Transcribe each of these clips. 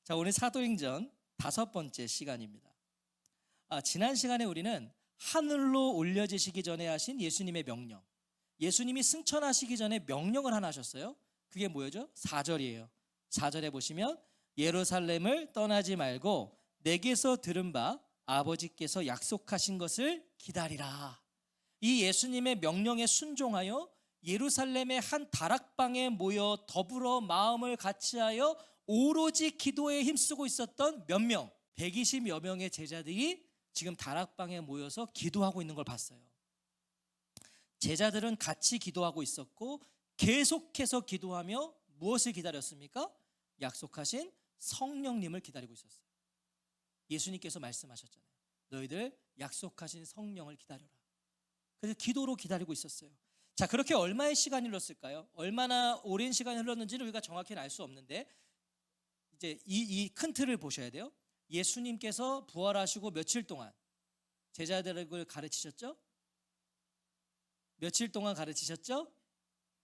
자, 오늘 사도행전 5번째 시간입니다. 지난 시간에 우리는 하늘로 올려지시기 전에 하신 예수님의 명령, 예수님이 승천하시기 전에 명령을 하나 하셨어요. 그게 뭐죠? 4절이에요. 4절에 보시면 예루살렘을 떠나지 말고 내게서 들은 바 아버지께서 약속하신 것을 기다리라. 이 예수님의 명령에 순종하여 예루살렘의 한 다락방에 모여 더불어 마음을 같이하여 오로지 기도에 힘쓰고 있었던 몇 명, 120여 명의 제자들이 지금 다락방에 모여서 기도하고 있는 걸 봤어요. 제자들은 같이 기도하고 있었고 계속해서 기도하며 무엇을 기다렸습니까? 약속하신 성령님을 기다리고 있었어요. 예수님께서 말씀하셨잖아요. 너희들 약속하신 성령을 기다려라. 그래서 기도로 기다리고 있었어요. 자, 그렇게 얼마의 시간이 흘렀을까요? 얼마나 오랜 시간이 흘렀는지를 우리가 정확히는 알 수 없는데, 이제 이 큰 틀을 보셔야 돼요. 예수님께서 부활하시고 며칠 동안 제자들을 가르치셨죠? 며칠 동안 가르치셨죠?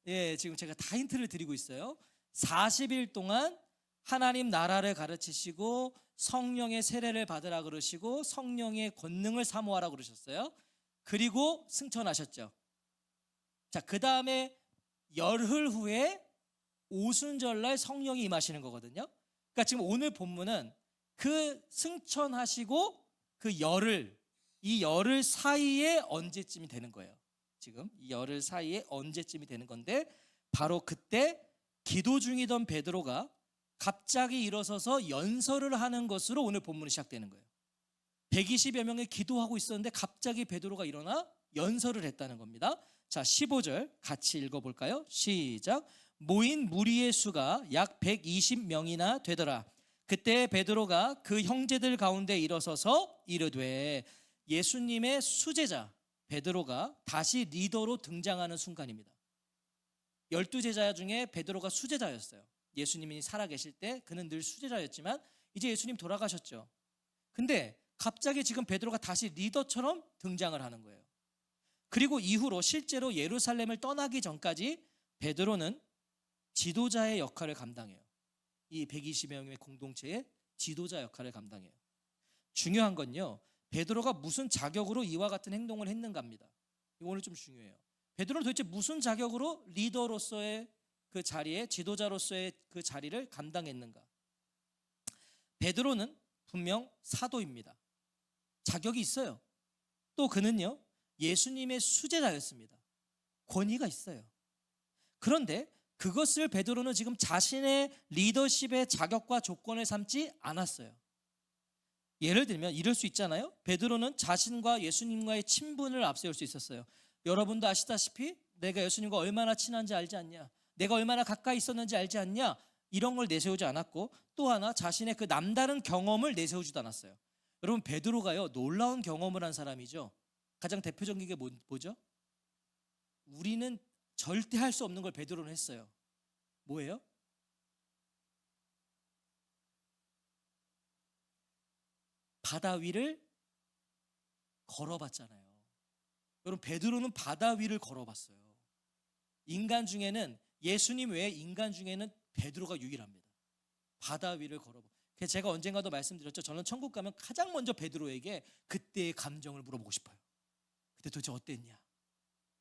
예, 지금 제가 다 힌트를 드리고 있어요. 40일 동안 하나님 나라를 가르치시고 성령의 세례를 받으라 그러시고 성령의 권능을 사모하라 그러셨어요. 그리고 승천하셨죠. 자, 그 다음에 열흘 후에 오순절날 성령이 임하시는 거거든요. 그러니까 지금 오늘 본문은 그 승천하시고 그 열흘, 이 열흘 사이에 언제쯤이 되는 거예요. 지금 이 열흘 사이에 언제쯤이 되는 건데, 바로 그때 기도 중이던 베드로가 갑자기 일어서서 연설을 하는 것으로 오늘 본문이 시작되는 거예요. 120여 명이 기도하고 있었는데 갑자기 베드로가 일어나 연설을 했다는 겁니다. 자, 15절 같이 읽어볼까요? 시작. 모인 무리의 수가 약 120명이나 되더라. 그때 베드로가 그 형제들 가운데 일어서서 이르되, 예수님의 수제자 베드로가 다시 리더로 등장하는 순간입니다. 12제자 중에 베드로가 수제자였어요. 예수님이 살아계실 때 그는 늘 수제자였지만 이제 예수님 돌아가셨죠. 근데 갑자기 지금 베드로가 다시 리더처럼 등장을 하는 거예요. 그리고 이후로 실제로 예루살렘을 떠나기 전까지 베드로는 지도자의 역할을 감당해요. 이 120여 명의 공동체의 지도자 역할을 감당해요. 중요한 건요, 베드로가 무슨 자격으로 이와 같은 행동을 했는가입니다. 이거 오늘 좀 중요해요. 베드로는 도대체 무슨 자격으로 리더로서의 그 자리에, 지도자로서의 그 자리를 감당했는가? 베드로는 분명 사도입니다. 자격이 있어요. 또 그는요, 예수님의 수제자였습니다. 권위가 있어요. 그런데 그것을 베드로는 지금 자신의 리더십의 자격과 조건을 삼지 않았어요. 예를 들면 이럴 수 있잖아요. 베드로는 자신과 예수님과의 친분을 앞세울 수 있었어요. 여러분도 아시다시피 내가 예수님과 얼마나 친한지 알지 않냐, 내가 얼마나 가까이 있었는지 알지 않냐, 이런 걸 내세우지 않았고, 또 하나 자신의 그 남다른 경험을 내세우지도 않았어요. 여러분, 베드로가요 놀라운 경험을 한 사람이죠. 가장 대표적인 게 뭐죠? 우리는 절대 할 수 없는 걸 베드로는 했어요. 뭐예요? 바다 위를 걸어봤잖아요. 여러분, 베드로는 바다 위를 걸어봤어요. 인간 중에는, 예수님 외에 인간 중에는 베드로가 유일합니다. 바다 위를 걸어봐. 그래서 제가 언젠가도 말씀드렸죠. 저는 천국 가면 가장 먼저 베드로에게 그때의 감정을 물어보고 싶어요. 그때 도대체 어땠냐?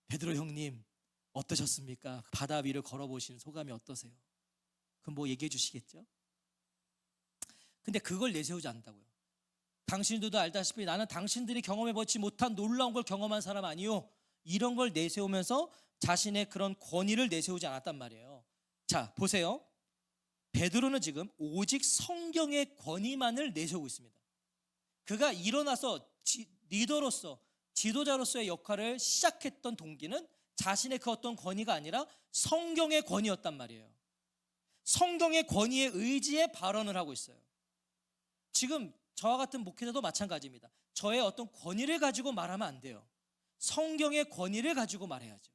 베드로 형님 어떠셨습니까? 바다 위를 걸어보신 소감이 어떠세요? 그럼 뭐 얘기해 주시겠죠? 근데 그걸 내세우지 않는다고요. 당신들도 알다시피 나는 당신들이 경험해보지 못한 놀라운 걸 경험한 사람 아니요, 이런 걸 내세우면서 자신의 그런 권위를 내세우지 않았단 말이에요. 자, 보세요. 베드로는 지금 오직 성경의 권위만을 내세우고 있습니다. 그가 일어나서 리더로서, 지도자로서의 역할을 시작했던 동기는 자신의 그 어떤 권위가 아니라 성경의 권위였단 말이에요. 성경의 권위에 의지해 발언을 하고 있어요. 지금 저와 같은 목회자도 마찬가지입니다. 저의 어떤 권위를 가지고 말하면 안 돼요. 성경의 권위를 가지고 말해야죠.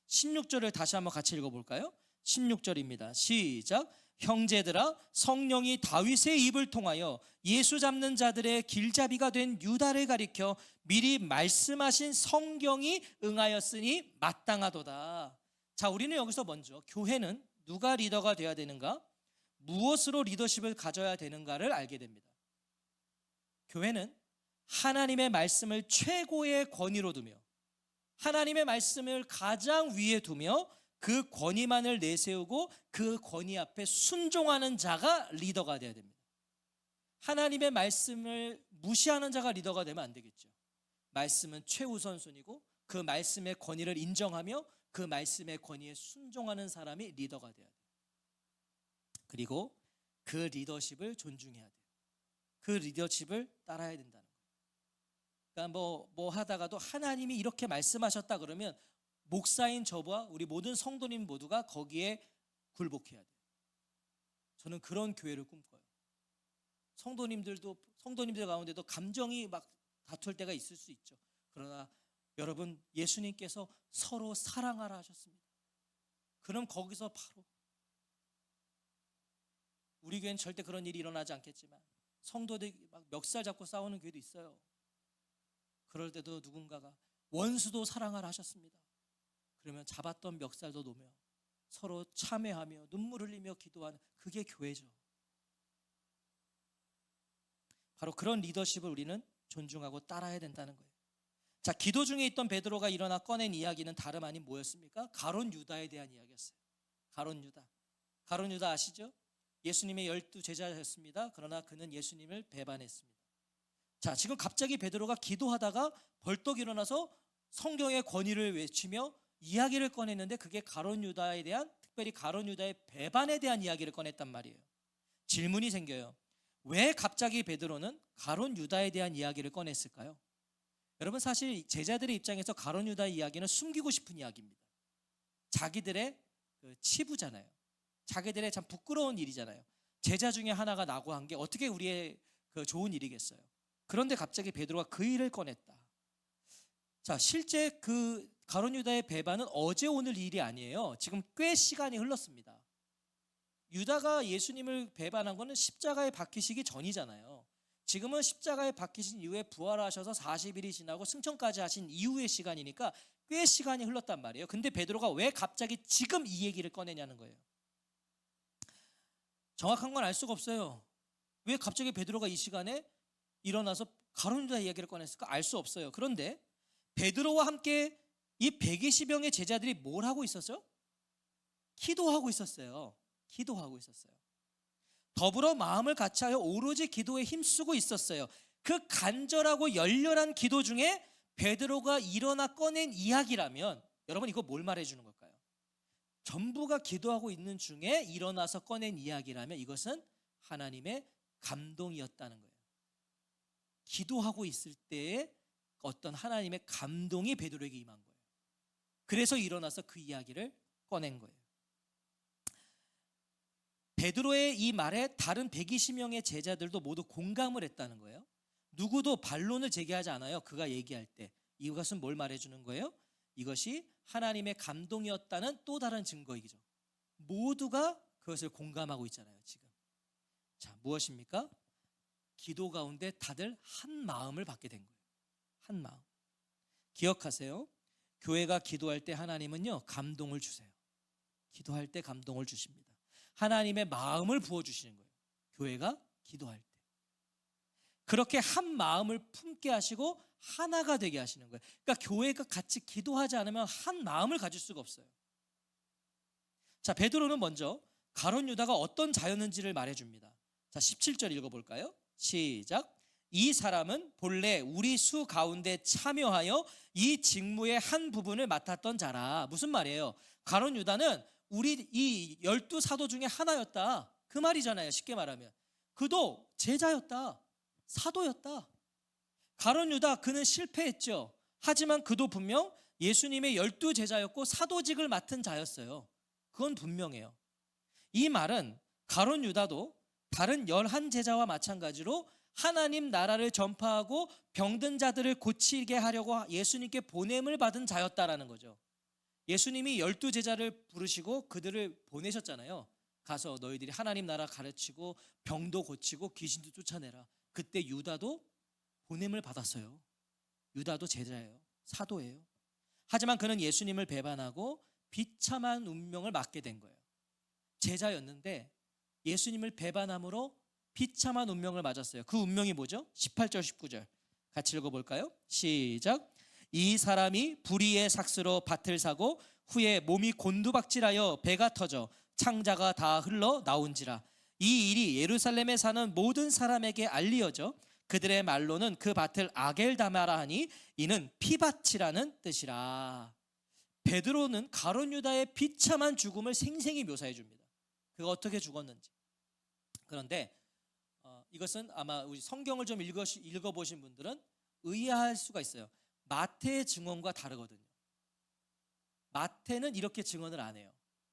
16절을 다시 한번 같이 읽어볼까요? 16절입니다. 시작. 형제들아, 성령이 다윗의 입을 통하여 예수 잡는 자들의 길잡이가 된 유다를 가리켜 미리 말씀하신 성경이 응하였으니 마땅하도다. 자, 우리는 여기서 먼저 교회는 누가 리더가 돼야 되는가? 무엇으로 리더십을 가져야 되는가를 알게 됩니다. 교회는 하나님의 말씀을 최고의 권위로 두며 하나님의 말씀을 가장 위에 두며 그 권위만을 내세우고 그 권위 앞에 순종하는 자가 리더가 되어야 됩니다. 하나님의 말씀을 무시하는 자가 리더가 되면 안 되겠죠. 말씀은 최우선순위고 그 말씀의 권위를 인정하며 그 말씀의 권위에 순종하는 사람이 리더가 되어야 돼요. 그리고 그 리더십을 존중해야 돼요. 그 리더십을 따라야 된다는 거예요. 그러니까 뭐 하다가도 하나님이 이렇게 말씀하셨다 그러면 목사인 저와 우리 모든 성도님 모두가 거기에 굴복해야 돼요. 저는 그런 교회를 꿈꿔요. 성도님들 가운데도 감정이 막 다툴 때가 있을 수 있죠. 그러나 여러분, 예수님께서 서로 사랑하라 하셨습니다. 그럼 거기서 바로 우리 교회는 절대 그런 일이 일어나지 않겠지만 성도들이 막 멱살 잡고 싸우는 교회도 있어요. 그럴 때도 누군가가 원수도 사랑하라 하셨습니다. 그러면 잡았던 멱살도 놓으며 서로 참회하며 눈물 흘리며 기도하는, 그게 교회죠. 바로 그런 리더십을 우리는 존중하고 따라야 된다는 거예요. 자, 기도 중에 있던 베드로가 일어나 꺼낸 이야기는 다름 아닌 뭐였습니까? 가룟 유다에 대한 이야기였어요. 가룟 유다 아시죠? 예수님의 12 제자였습니다. 그러나 그는 예수님을 배반했습니다. 자, 지금 갑자기 베드로가 기도하다가 벌떡 일어나서 성경의 권위를 외치며 이야기를 꺼냈는데 그게 가룟 유다에 대한, 특별히 가룟 유다의 배반에 대한 이야기를 꺼냈단 말이에요. 질문이 생겨요. 왜 갑자기 베드로는 가룟 유다에 대한 이야기를 꺼냈을까요? 여러분, 사실 제자들의 입장에서 가룟 유다의 이야기는 숨기고 싶은 이야기입니다. 자기들의 치부잖아요. 자기들의 참 부끄러운 일이잖아요. 제자 중에 하나가 낙오한 게 어떻게 우리의 좋은 일이겠어요. 그런데 갑자기 베드로가 그 일을 꺼냈다. 자, 실제 그 가룟 유다의 배반은 어제 오늘 일이 아니에요. 지금 꽤 시간이 흘렀습니다. 유다가 예수님을 배반한 거는 십자가에 박히시기 전이잖아요. 지금은 십자가에 박히신 이후에 부활하셔서 40일이 지나고 승천까지 하신 이후의 시간이니까 꽤 시간이 흘렀단 말이에요. 근데 베드로가 왜 갑자기 지금 이 얘기를 꺼내냐는 거예요. 정확한 건 알 수가 없어요. 왜 갑자기 베드로가 이 시간에 일어나서 가룟 유다 이야기를 꺼냈을까? 알 수 없어요. 그런데 베드로와 함께 이 120명의 제자들이 뭘 하고 있었죠? 기도하고 있었어요. 더불어 마음을 같이하여 오로지 기도에 힘쓰고 있었어요. 그 간절하고 열렬한 기도 중에 베드로가 일어나 꺼낸 이야기라면 여러분, 이거 뭘 말해주는 걸까요? 전부가 기도하고 있는 중에 일어나서 꺼낸 이야기라면 이것은 하나님의 감동이었다는 거예요. 기도하고 있을 때에 어떤 하나님의 감동이 베드로에게 임한 거예요. 그래서 일어나서 그 이야기를 꺼낸 거예요. 베드로의 이 말에 다른 120명의 제자들도 모두 공감을 했다는 거예요. 누구도 반론을 제기하지 않아요. 그가 얘기할 때. 이것은 뭘 말해주는 거예요? 이것이 하나님의 감동이었다는 또 다른 증거이죠. 모두가 그것을 공감하고 있잖아요, 지금. 자, 무엇입니까? 기도 가운데 다들 한 마음을 받게 된 거예요. 한 마음. 기억하세요. 교회가 기도할 때 하나님은요, 감동을 주세요. 기도할 때 감동을 주십니다. 하나님의 마음을 부어주시는 거예요. 교회가 기도할 때. 그렇게 한 마음을 품게 하시고 하나가 되게 하시는 거예요. 그러니까 교회가 같이 기도하지 않으면 한 마음을 가질 수가 없어요. 자, 베드로는 먼저 가룟 유다가 어떤 자였는지를 말해줍니다. 자, 17절 읽어볼까요? 시작. 이 사람은 본래 우리 수 가운데 참여하여 이 직무의 한 부분을 맡았던 자라. 무슨 말이에요? 가룟 유다는 우리 이 12 사도 중에 하나였다, 그 말이잖아요. 쉽게 말하면 그도 제자였다, 사도였다. 가룟 유다, 그는 실패했죠. 하지만 그도 분명 예수님의 12 제자였고 사도직을 맡은 자였어요. 그건 분명해요. 이 말은 가룟 유다도 다른 11 제자와 마찬가지로 하나님 나라를 전파하고 병든 자들을 고치게 하려고 예수님께 보냄을 받은 자였다라는 거죠. 예수님이 12 제자를 부르시고 그들을 보내셨잖아요. 가서 너희들이 하나님 나라 가르치고 병도 고치고 귀신도 쫓아내라. 그때 유다도 보냄을 받았어요. 유다도 제자예요. 사도예요. 하지만 그는 예수님을 배반하고 비참한 운명을 맞게 된 거예요. 제자였는데 예수님을 배반함으로 비참한 운명을 맞았어요. 그 운명이 뭐죠? 18절 19절 같이 읽어볼까요? 시작. 이 사람이 불의의 삭스로 밭을 사고 후에 몸이 곤두박질하여 배가 터져 창자가 다 흘러 나온지라. 이 일이 예루살렘에 사는 모든 사람에게 알리어져 그들의 말로는 그 밭을 아겔다마라 하니 이는 피밭이라는 뜻이라. 베드로는 가룟 유다의 비참한 죽음을 생생히 묘사해 줍니다. 그가 어떻게 죽었는지. 그런데 이것은 아마 우리 성경을 좀 읽어보신 분들은 의아할 수가 있어요. 마태의 증언과 다르거든요. 마태는 이렇게 증언을 안 해요.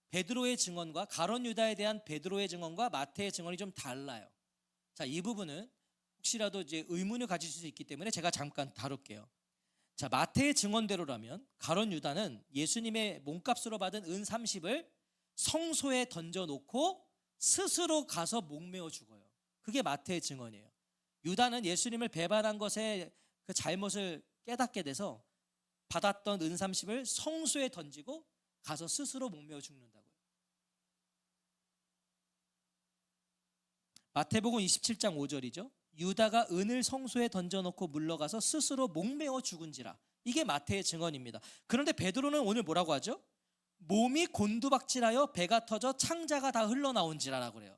베드로의 증언과 가룟 유다에 대한 베드로의 증언과 마태의 증언이 좀 달라요. 자, 이 부분은 혹시라도 이제 의문을 가질 수 있기 때문에 제가 잠깐 다룰게요. 자, 마태의 증언대로라면 가룟 유다는 예수님의 몸값으로 받은 은 30을 성소에 던져놓고 스스로 가서 목매어 죽어요. 그게 마태의 증언이에요. 유다는 예수님을 배반한 것에 그 잘못을 깨닫게 돼서 받았던 은 30을 성소에 던지고 가서 스스로 목매어 죽는다고요. 마태복음 27장 5절이죠. 유다가 은을 성소에 던져놓고 물러가서 스스로 목매어 죽은지라. 이게 마태의 증언입니다. 그런데 베드로는 오늘 뭐라고 하죠? 몸이 곤두박질하여 배가 터져 창자가 다 흘러나온지라라고 그래요.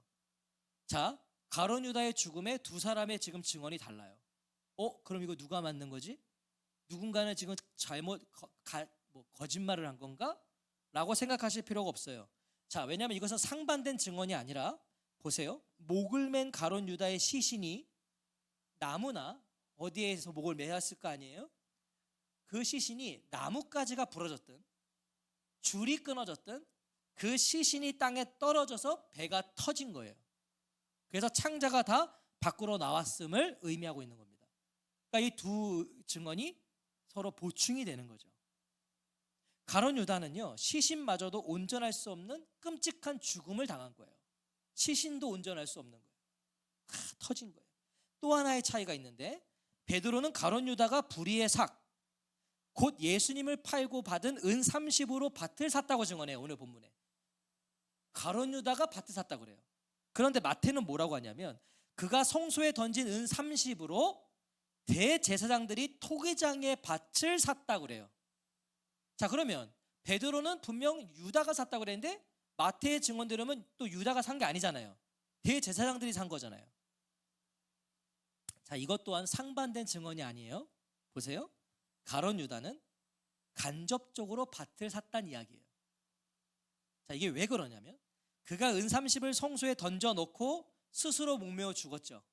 자, 가룟 유다의 죽음에 두 사람의 지금 증언이 달라요. 그럼 이거 누가 맞는 거지? 누군가는 지금 거짓말을 한 건가? 라고 생각하실 필요가 없어요. 자, 왜냐하면 이것은 상반된 증언이 아니라 보세요. 목을 맨 가룟 유다의 시신이 나무나 어디에서 목을 매었을 거 아니에요? 그 시신이 나뭇가지가 부러졌든 줄이 끊어졌든 그 시신이 땅에 떨어져서 배가 터진 거예요. 그래서 창자가 다 밖으로 나왔음을 의미하고 있는 겁니다. 그러니까 이 두 증언이 서로 보충이 되는 거죠. 가룟 유다는요, 시신마저도 온전할 수 없는 끔찍한 죽음을 당한 거예요. 시신도 온전할 수 없는 거예요. 터진 거예요. 또 하나의 차이가 있는데 베드로는 가룟 유다가 불의의 삭, 곧 예수님을 팔고 받은 은 30으로 밭을 샀다고 증언해요. 오늘 본문에 가룟 유다가 밭을 샀다고 그래요. 그런데 마태는 뭐라고 하냐면 그가 성소에 던진 은 30으로 대제사장들이 토기장의 밭을 샀다고 그래요. 자, 그러면 베드로는 분명 유다가 샀다고 그랬는데 마태의 증언대로면 또 유다가 산 게 아니잖아요. 대제사장들이 산 거잖아요. 자, 이것 또한 상반된 증언이 아니에요. 보세요. 가룟 유다는 간접적으로 밭을 샀다는 이야기예요. 자, 이게 왜 그러냐면 그가 은 30을 성소에 던져놓고 스스로 목매어 죽었죠.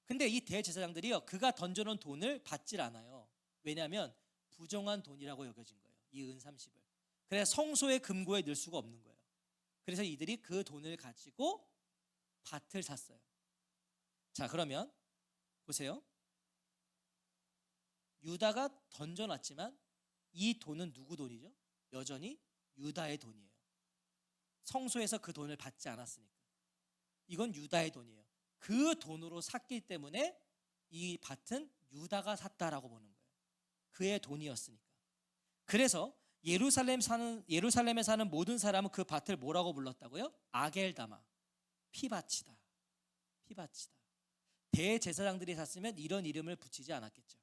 근데 이 대제사장들이요, 그가 던져놓은 돈을 받질 않아요. 왜냐하면 부정한 돈이라고 여겨진 거예요. 이 은 30을. 그래서 성소의 금고에 넣을 수가 없는 거예요. 그래서 이들이 그 돈을 가지고 밭을 샀어요. 자, 그러면 보세요. 유다가 던져놨지만 이 돈은 누구 돈이죠? 여전히 유다의 돈이에요. 성소에서 그 돈을 받지 않았으니까. 이건 유다의 돈이에요. 그 돈으로 샀기 때문에 이 밭은 유다가 샀다라고 보는 거예요. 그의 돈이었으니까. 그래서 예루살렘에 사는 모든 사람은 그 밭을 뭐라고 불렀다고요? 아겔다마, 피밭이다. 피밭이다. 대제사장들이 샀으면 이런 이름을 붙이지 않았겠죠.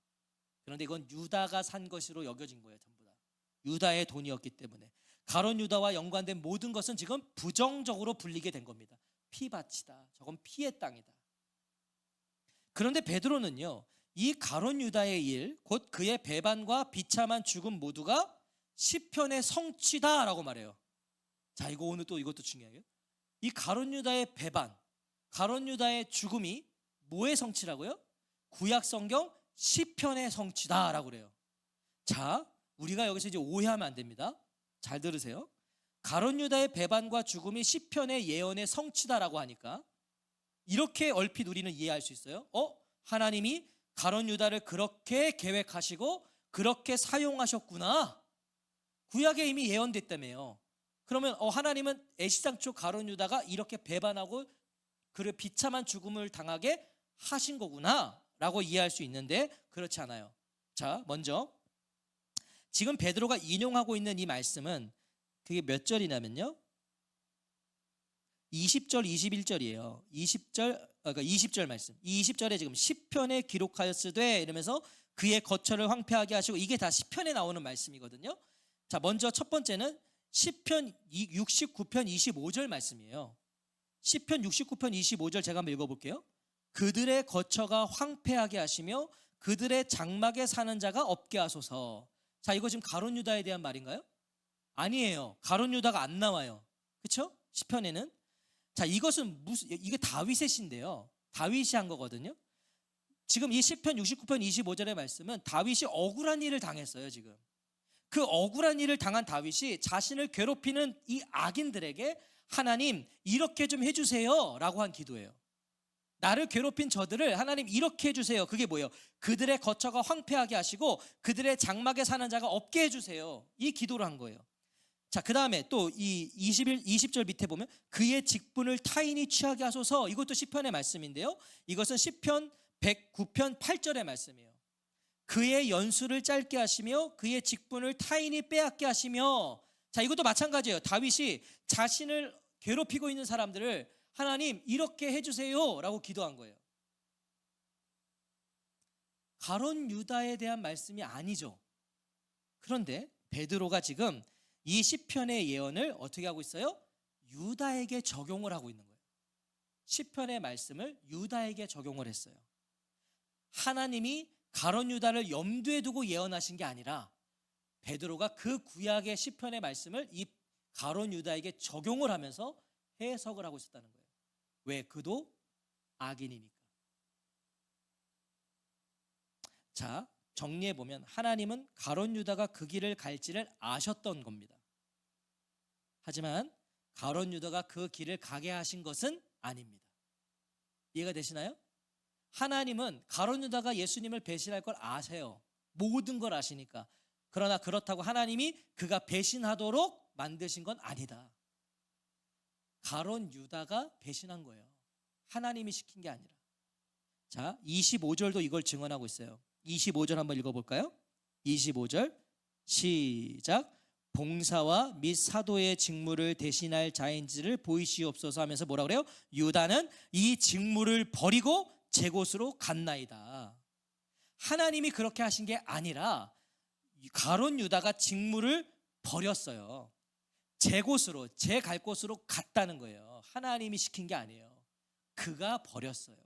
그런데 이건 유다가 산 것으로 여겨진 거예요. 전부 다 유다의 돈이었기 때문에 가룟 유다와 연관된 모든 것은 지금 부정적으로 불리게 된 겁니다. 피밭이다. 저건 피의 땅이다. 그런데 베드로는요, 이 가룟 유다의 일, 곧 그의 배반과 비참한 죽음 모두가 시편의 성취다라고 말해요. 자, 이거 오늘 또 이것도 중요해요. 이 가룟 유다의 배반, 가룟 유다의 죽음이 뭐의 성취라고요? 구약 성경 시편의 성취다라고 그래요. 자, 우리가 여기서 이제 오해하면 안 됩니다. 잘 들으세요. 가룟 유다의 배반과 죽음이 시편의 예언의 성취다라고 하니까 이렇게 얼핏 우리는 이해할 수 있어요. 하나님이 가룟 유다를 그렇게 계획하시고 그렇게 사용하셨구나. 구약에 이미 예언됐다며요. 그러면 하나님은 애시당초 가룟 유다가 이렇게 배반하고 그를 비참한 죽음을 당하게 하신 거구나 라고 이해할 수 있는데 그렇지 않아요. 자, 먼저 지금 베드로가 인용하고 있는 이 말씀은 그게 몇 절이냐면요, 20절 21절이에요. 20절 말씀. 이 20절에 지금 시편에 기록하였으되 이러면서 그의 거처를 황폐하게 하시고, 이게 다 시편에 나오는 말씀이거든요. 자, 먼저 첫 번째는 시편 69편 25절 말씀이에요. 시편 69편 25절 제가 한번 읽어볼게요. 그들의 거처가 황폐하게 하시며 그들의 장막에 사는 자가 없게 하소서. 자, 이거 지금 가룟 유다에 대한 말인가요? 아니에요. 가룟 유다가 안 나와요. 그렇죠? 시편에는. 자, 이것은 이게 다윗의 시인데요. 다윗이 한 거거든요. 지금 이 시편 69편 25절의 말씀은 다윗이 억울한 일을 당했어요. 지금 그 억울한 일을 당한 다윗이 자신을 괴롭히는 이 악인들에게 하나님 이렇게 좀 해주세요 라고 한 기도예요. 나를 괴롭힌 저들을 하나님 이렇게 해주세요. 그게 뭐예요? 그들의 거처가 황폐하게 하시고 그들의 장막에 사는 자가 없게 해주세요. 이 기도를 한 거예요. 자, 그 다음에 또 이 20절 밑에 보면 그의 직분을 타인이 취하게 하소서. 이것도 시편의 말씀인데요. 이것은 시편 109편 8절의 말씀이에요. 그의 연수를 짧게 하시며 그의 직분을 타인이 빼앗게 하시며. 자, 이것도 마찬가지예요. 다윗이 자신을 괴롭히고 있는 사람들을 하나님 이렇게 해주세요 라고 기도한 거예요. 가룟 유다에 대한 말씀이 아니죠. 그런데 베드로가 지금 이 시편의 예언을 어떻게 하고 있어요? 유다에게 적용을 하고 있는 거예요. 시편의 말씀을 유다에게 적용을 했어요. 하나님이 가룟 유다를 염두에 두고 예언하신 게 아니라 베드로가 그 구약의 시편의 말씀을 이 가룟 유다에게 적용을 하면서 해석을 하고 있었다는 거예요. 왜? 그도 악인이니까. 자, 정리해보면 하나님은 가룟 유다가 그 길을 갈지를 아셨던 겁니다. 하지만 가룟 유다가 그 길을 가게 하신 것은 아닙니다. 이해가 되시나요? 하나님은 가룟 유다가 예수님을 배신할 걸 아세요. 모든 걸 아시니까. 그러나 그렇다고 하나님이 그가 배신하도록 만드신 건 아니다. 가룟 유다가 배신한 거예요. 하나님이 시킨 게 아니라. 자, 25절도 이걸 증언하고 있어요. 25절 한번 읽어볼까요? 25절 시작. 봉사와 및 사도의 직무를 대신할 자인지를 보이시옵소서 하면서 뭐라 그래요? 유다는 이 직무를 버리고 제 곳으로 갔나이다. 하나님이 그렇게 하신 게 아니라 가룟 유다가 직무를 버렸어요. 제 곳으로, 제 갈 곳으로 갔다는 거예요. 하나님이 시킨 게 아니에요. 그가 버렸어요.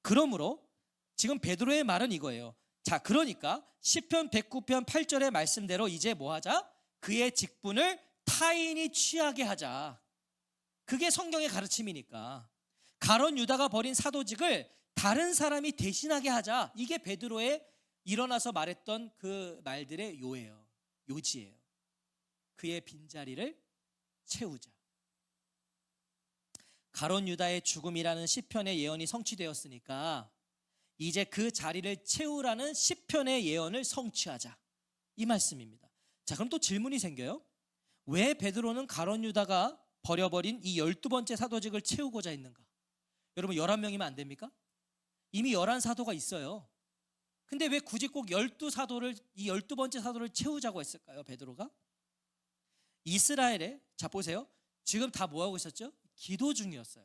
그러므로 지금 베드로의 말은 이거예요. 자, 그러니까 시편 109편 8절의 말씀대로 이제 뭐 하자? 그의 직분을 타인이 취하게 하자. 그게 성경의 가르침이니까. 가룟 유다가 버린 사도직을 다른 사람이 대신하게 하자. 이게 베드로의 일어나서 말했던 그 말들의 요지예요. 그의 빈자리를 채우자. 가룟 유다의 죽음이라는 시편의 예언이 성취되었으니까 이제 그 자리를 채우라는 시편의 예언을 성취하자. 이 말씀입니다. 자, 그럼 또 질문이 생겨요. 왜 베드로는 가룟 유다가 버려버린 이 12번째 사도직을 채우고자 했는가? 여러분 11명이면 안 됩니까? 이미 11사도가 있어요. 근데 왜 굳이 꼭 12사도를, 이 12번째 사도를 채우자고 했을까요? 베드로가? 이스라엘에, 자 보세요. 지금 다 뭐하고 있었죠? 기도 중이었어요.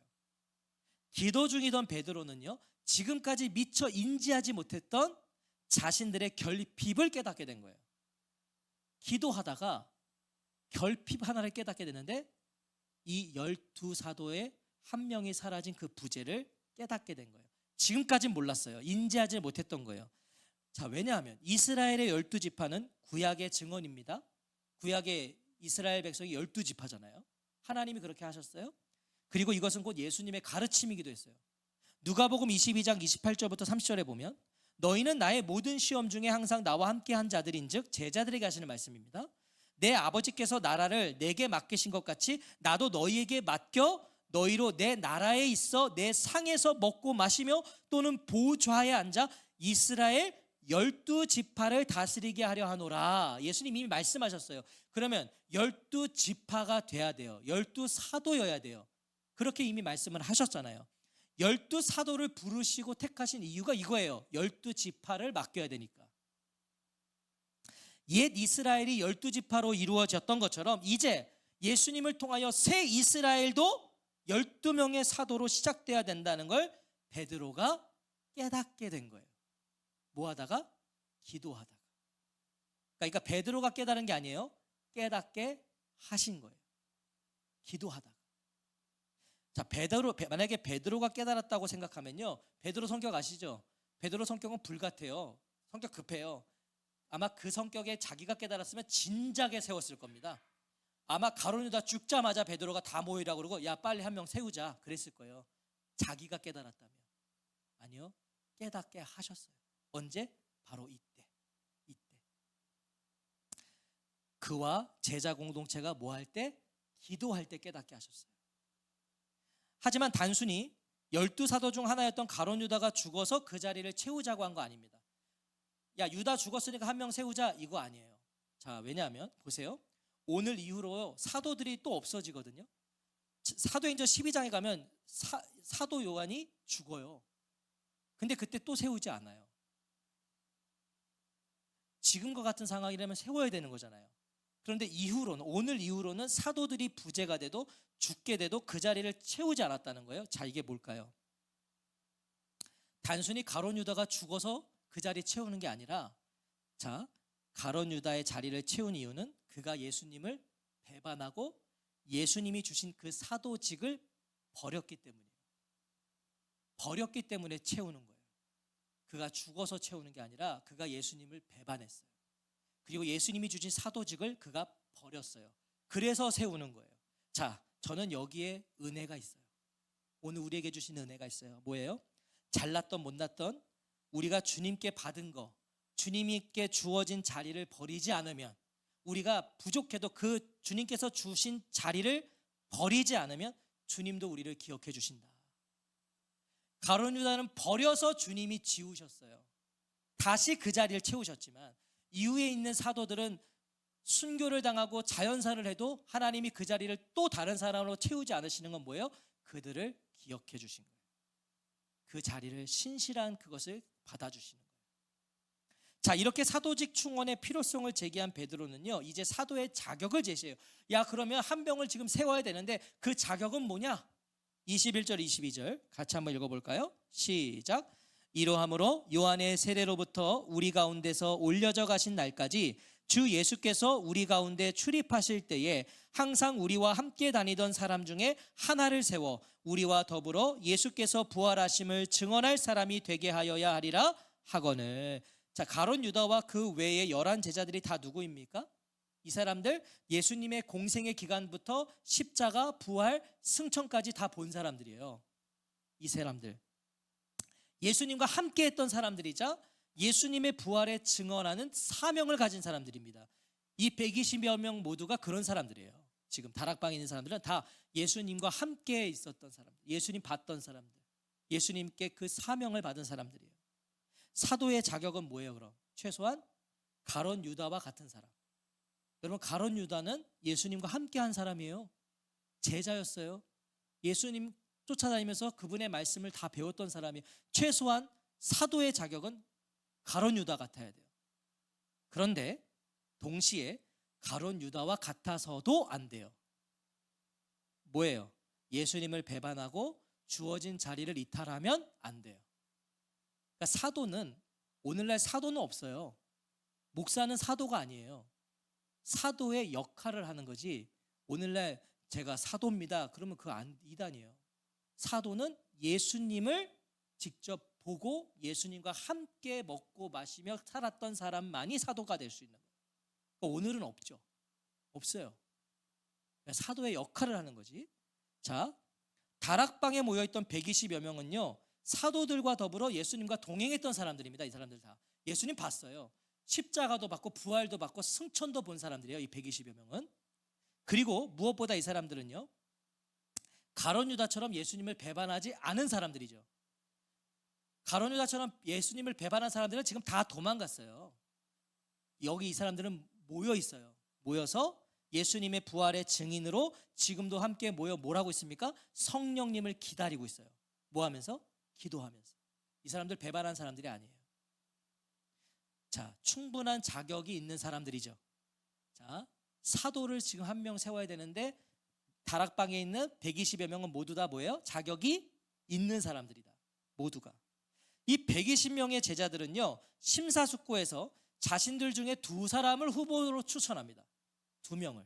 기도 중이던 베드로는요, 지금까지 미처 인지하지 못했던 자신들의 결핍을 깨닫게 된 거예요. 기도하다가 결핍 하나를 깨닫게 되는데 이 12사도의 한 명이 사라진 그 부재를 깨닫게 된 거예요. 지금까지는 몰랐어요. 인지하지 못했던 거예요. 자, 왜냐하면 이스라엘의 12지파는 구약의 증언입니다. 구약의 이스라엘 백성이 12지파잖아요. 하나님이 그렇게 하셨어요. 그리고 이것은 곧 예수님의 가르침이기도 했어요. 누가복음 22장 28절부터 30절에 보면 너희는 나의 모든 시험 중에 항상 나와 함께 한 자들인즉 제자들에게 하시는 말씀입니다. 내 아버지께서 나라를 내게 맡기신 것 같이 나도 너희에게 맡겨 너희로 내 나라에 있어 내 상에서 먹고 마시며 또는 보좌에 앉아 이스라엘 12지파를 다스리게 하려 하노라. 예수님 이미 말씀하셨어요. 그러면 12지파가 돼야 돼요. 12사도여야 돼요. 그렇게 이미 말씀을 하셨잖아요. 12사도를 부르시고 택하신 이유가 이거예요. 12지파를 맡겨야 되니까. 옛 이스라엘이 12지파로 이루어졌던 것처럼 이제 예수님을 통하여 새 이스라엘도 12명의 사도로 시작돼야 된다는 걸 베드로가 깨닫게 된 거예요. 뭐 하다가? 기도하다가. 그러니까 베드로가 깨달은 게 아니에요. 깨닫게 하신 거예요. 기도하다가. 자, 만약에 베드로가 깨달았다고 생각하면요, 베드로 성격 아시죠? 베드로 성격은 불같아요. 성격 급해요. 아마 그 성격에 자기가 깨달았으면 진작에 세웠을 겁니다. 아마 가룟 유다 죽자마자 베드로가 다 모이라고 그러고 야 빨리 한 명 세우자 그랬을 거예요. 자기가 깨달았다면. 아니요, 깨닫게 하셨어요. 언제? 바로 이때. 그와 제자 공동체가 뭐 할 때? 기도할 때 깨닫게 하셨어요. 하지만 단순히 12사도 중 하나였던 가룟 유다가 죽어서 그 자리를 채우자고 한 거 아닙니다. 야, 유다 죽었으니까 한 명 세우자 이거 아니에요. 자, 왜냐하면 보세요. 오늘 이후로 사도들이 또 없어지거든요. 사도행전 12장에 가면 사도 요한이 죽어요. 근데 그때 또 세우지 않아요. 지금과 같은 상황이라면 세워야 되는 거잖아요. 그런데 오늘 이후로는 사도들이 부재가 돼도 죽게 돼도 그 자리를 채우지 않았다는 거예요. 자, 이게 뭘까요? 단순히 가룟 유다가 죽어서 그 자리 채우는 게 아니라, 자, 가룟 유다의 자리를 채운 이유는 그가 예수님을 배반하고 예수님이 주신 그 사도직을 버렸기 때문이에요. 버렸기 때문에 채우는 거예요. 그가 죽어서 채우는 게 아니라 그가 예수님을 배반했어요. 그리고 예수님이 주신 사도직을 그가 버렸어요. 그래서 세우는 거예요. 자, 저는 여기에 은혜가 있어요. 오늘 우리에게 주신 은혜가 있어요. 뭐예요? 잘났던 못났던 우리가 주님께 받은 거, 주님께 주어진 자리를 버리지 않으면, 우리가 부족해도 그 주님께서 주신 자리를 버리지 않으면 주님도 우리를 기억해 주신다. 가룟 유다는 버려서 주님이 지우셨어요. 다시 그 자리를 채우셨지만 이후에 있는 사도들은 순교를 당하고 자연사를 해도 하나님이 그 자리를 또 다른 사람으로 채우지 않으시는 건 뭐예요? 그들을 기억해 주신 거예요. 그 자리를 신실한 그것을 받아주시는 거예요. 자, 이렇게 사도직 충원의 필요성을 제기한 베드로는요, 이제 사도의 자격을 제시해요. 야, 그러면 한 병을 지금 세워야 되는데 그 자격은 뭐냐? 21절 22절 같이 한번 읽어볼까요? 시작. 이러함으로 요한의 세례로부터 우리 가운데서 올려져 가신 날까지 주 예수께서 우리 가운데 출입하실 때에 항상 우리와 함께 다니던 사람 중에 하나를 세워 우리와 더불어 예수께서 부활하심을 증언할 사람이 되게 하여야 하리라 하거늘. 자, 가룟 유다와 그 외에 11 제자들이 다 누구입니까? 이 사람들 예수님의 공생의 기간부터 십자가, 부활, 승천까지 다 본 사람들이에요. 이 사람들 예수님과 함께 했던 사람들이자 예수님의 부활에 증언하는 사명을 가진 사람들입니다. 이 120여 명 모두가 그런 사람들이에요. 지금 다락방에 있는 사람들은 다 예수님과 함께 있었던 사람들, 예수님 봤던 사람들, 예수님께 그 사명을 받은 사람들이에요. 사도의 자격은 뭐예요? 그럼 최소한 가룟 유다와 같은 사람. 여러분, 가룟 유다는 예수님과 함께 한 사람이에요. 제자였어요. 예수님 쫓아다니면서 그분의 말씀을 다 배웠던 사람이, 최소한 사도의 자격은 가룟 유다 같아야 돼요. 그런데 동시에 가룟 유다와 같아서도 안 돼요. 뭐예요? 예수님을 배반하고 주어진 자리를 이탈하면 안 돼요. 그러니까 사도는, 오늘날 사도는 없어요. 목사는 사도가 아니에요. 사도의 역할을 하는 거지, 오늘날 제가 사도입니다 그러면 그거 이단이에요. 사도는 예수님을 직접 보고 예수님과 함께 먹고 마시며 살았던 사람만이 사도가 될 수 있는 거예요. 그러니까 오늘은 없어요. 그러니까 사도의 역할을 하는 거지. 자, 다락방에 모여있던 120여 명은요, 사도들과 더불어 예수님과 동행했던 사람들입니다. 이 사람들 다 예수님 봤어요. 십자가도 받고 부활도 받고 승천도 본 사람들이에요. 이 120여 명은. 그리고 무엇보다 이 사람들은요, 가룟 유다처럼 예수님을 배반하지 않은 사람들이죠. 가룟 유다처럼 예수님을 배반한 사람들은 지금 다 도망갔어요. 여기 이 사람들은 모여 있어요. 모여서 예수님의 부활의 증인으로 지금도 함께 모여 뭐라고 있습니까? 성령님을 기다리고 있어요. 뭐 하면서? 기도하면서. 이 사람들 배반한 사람들이 아니에요. 자, 충분한 자격이 있는 사람들이죠. 자, 사도를 지금 한 명 세워야 되는데 다락방에 있는 120여 명은 모두 다 뭐예요? 자격이 있는 사람들이다. 모두가. 이 120명의 제자들은요, 심사숙고해서 자신들 중에 두 사람을 후보로 추천합니다. 두 명을.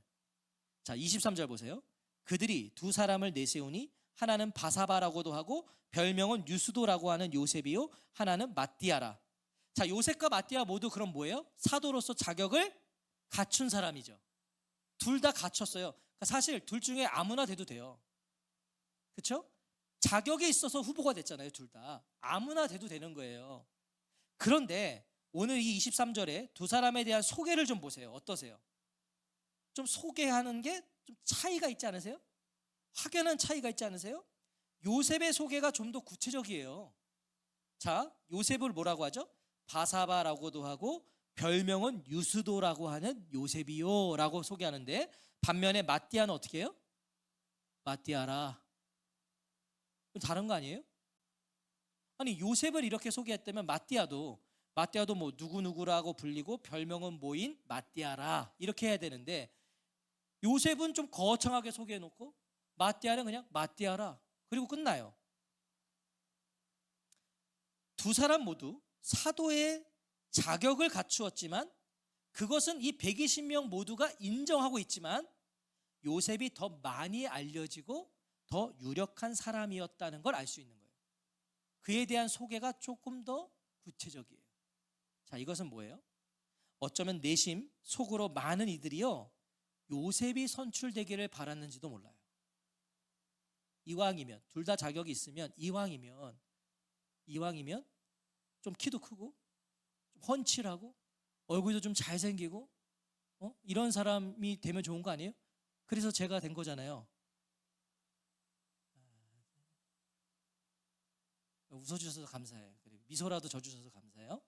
자, 23절 보세요. 그들이 두 사람을 내세우니 하나는 바사바라고도 하고 별명은 유스도라고 하는 요셉이요, 하나는 마띠아라. 자, 요셉과 마띠아 모두 그럼 뭐예요? 사도로서 자격을 갖춘 사람이죠. 둘 다 갖췄어요. 그러니까 사실 둘 중에 아무나 돼도 돼요. 그렇죠? 자격이 있어서 후보가 됐잖아요. 둘 다. 아무나 돼도 되는 거예요. 그런데 오늘 이 23절에 두 사람에 대한 소개를 좀 보세요. 어떠세요? 좀 소개하는 게 좀 차이가 있지 않으세요? 확연한 차이가 있지 않으세요? 요셉의 소개가 좀 더 구체적이에요. 자, 요셉을 뭐라고 하죠? 바사바라고도 하고 별명은 유스도라고 하는 요셉이요 라고 소개하는데, 반면에 마띠아는 어떻게 해요? 마띠아라. 다른 거 아니에요? 아니, 요셉을 이렇게 소개했다면 마띠아도 뭐 누구누구라고 불리고 별명은 뭐인 마띠아라 이렇게 해야 되는데, 요셉은 좀 거창하게 소개해놓고 마띠아는 그냥 마띠아라 그리고 끝나요. 두 사람 모두 사도의 자격을 갖추었지만 그것은 이 120명 모두가 인정하고 있지만 요셉이 더 많이 알려지고 더 유력한 사람이었다는 걸 알 수 있는 거예요. 그에 대한 소개가 조금 더 구체적이에요. 자, 이것은 뭐예요? 어쩌면 내심 속으로 많은 이들이요, 요셉이 선출되기를 바랐는지도 몰라요. 이왕이면 둘 다 자격이 있으면 이왕이면 좀 키도 크고 좀 훤칠하고 얼굴도 좀 잘생기고 이런 사람이 되면 좋은 거 아니에요? 그래서 제가 된 거잖아요. 웃어주셔서 감사해요. 미소라도 져주셔서 감사해요.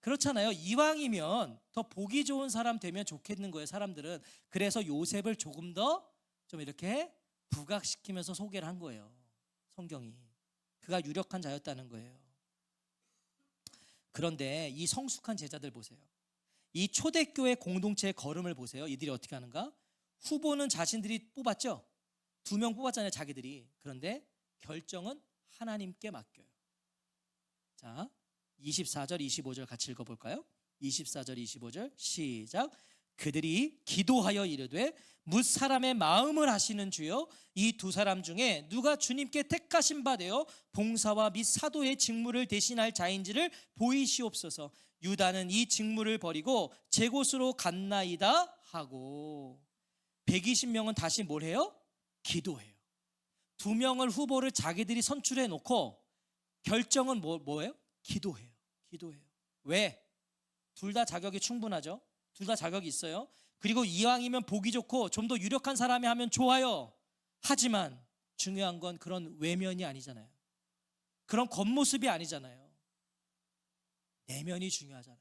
그렇잖아요. 이왕이면 더 보기 좋은 사람 되면 좋겠는 거예요, 사람들은. 그래서 요셉을 조금 더 좀 이렇게 부각시키면서 소개를 한 거예요, 성경이. 그가 유력한 자였다는 거예요. 그런데 이 성숙한 제자들 보세요. 이 초대교회 공동체의 걸음을 보세요. 이들이 어떻게 하는가? 후보는 자신들이 뽑았죠. 2명 뽑았잖아요, 자기들이. 그런데 결정은 하나님께 맡겨요. 자, 24절 25절 같이 읽어볼까요? 24절 25절 시작. 그들이 기도하여 이르되 뭇 사람의 마음을 아시는 주여, 이 두 사람 중에 누가 주님께 택하신 바 되어 봉사와 및 사도의 직무를 대신할 자인지를 보이시옵소서. 유다는 이 직무를 버리고 제 곳으로 갔나이다 하고. 120명은 다시 뭘 해요? 기도해요. 2명을 후보를 자기들이 선출해 놓고 결정은 뭐예요? 기도해요. 왜? 둘 다 자격이 충분하죠. 둘 다 자격이 있어요. 그리고 이왕이면 보기 좋고 좀 더 유력한 사람이 하면 좋아요. 하지만 중요한 건 그런 외면이 아니잖아요. 그런 겉모습이 아니잖아요. 내면이 중요하잖아요.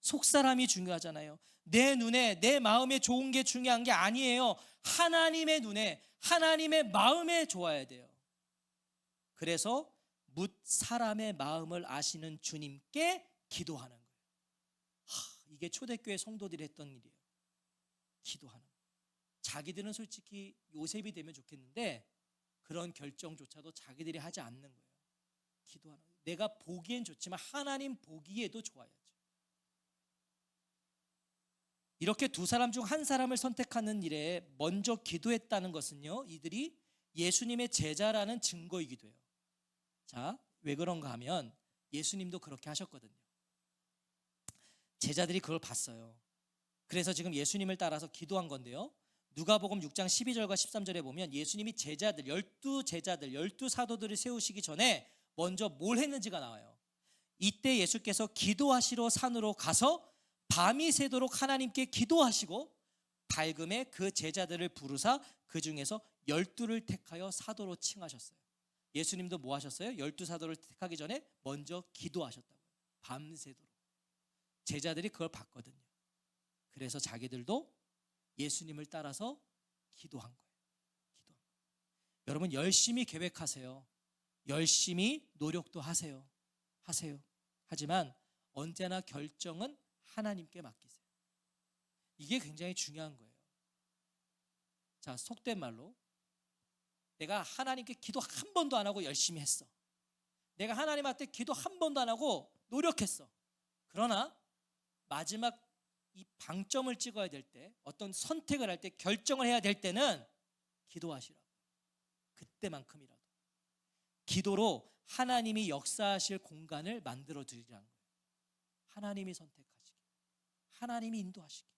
속사람이 중요하잖아요. 내 눈에 내 마음에 좋은 게 중요한 게 아니에요. 하나님의 눈에, 하나님의 마음에 좋아야 돼요. 그래서 뭇 사람의 마음을 아시는 주님께 기도하는 거예요. 이게 초대교회 성도들이 했던 일이에요. 기도하는 거예요. 자기들은 솔직히 요셉이 되면 좋겠는데 그런 결정조차도 자기들이 하지 않는 거예요. 기도하는 거예요. 내가 보기엔 좋지만 하나님 보기에도 좋아야죠. 이렇게 두 사람 중 한 사람을 선택하는 일에 먼저 기도했다는 것은요, 이들이 예수님의 제자라는 증거이기도 해요. 자, 왜 그런가 하면 예수님도 그렇게 하셨거든요. 제자들이 그걸 봤어요. 그래서 지금 예수님을 따라서 기도한 건데요, 누가복음 6장 12절과 13절에 보면 예수님이 제자들, 12제자들, 12사도들을 세우시기 전에 먼저 뭘 했는지가 나와요. 이때 예수께서 기도하시러 산으로 가서 밤이 새도록 하나님께 기도하시고 밝음에 그 제자들을 부르사 그 중에서 12를 택하여 사도로 칭하셨어요. 예수님도 뭐 하셨어요? 12사도를 택하기 전에 먼저 기도하셨다고요. 밤새도록. 제자들이 그걸 봤거든요. 그래서 자기들도 예수님을 따라서 기도한 거예요. 여러분, 열심히 계획하세요. 열심히 노력도 하세요. 하지만 언제나 결정은 하나님께 맡기세요. 이게 굉장히 중요한 거예요. 자, 속된 말로 내가 하나님께 기도 한 번도 안 하고 열심히 했어. 내가 하나님한테 기도 한 번도 안 하고 노력했어. 그러나 마지막 이 방점을 찍어야 될 때, 어떤 선택을 할 때, 결정을 해야 될 때는 기도하시라고. 그때만큼이라도 기도로 하나님이 역사하실 공간을 만들어 드리라는 거예요. 하나님이 선택하시기, 하나님이 인도하시기.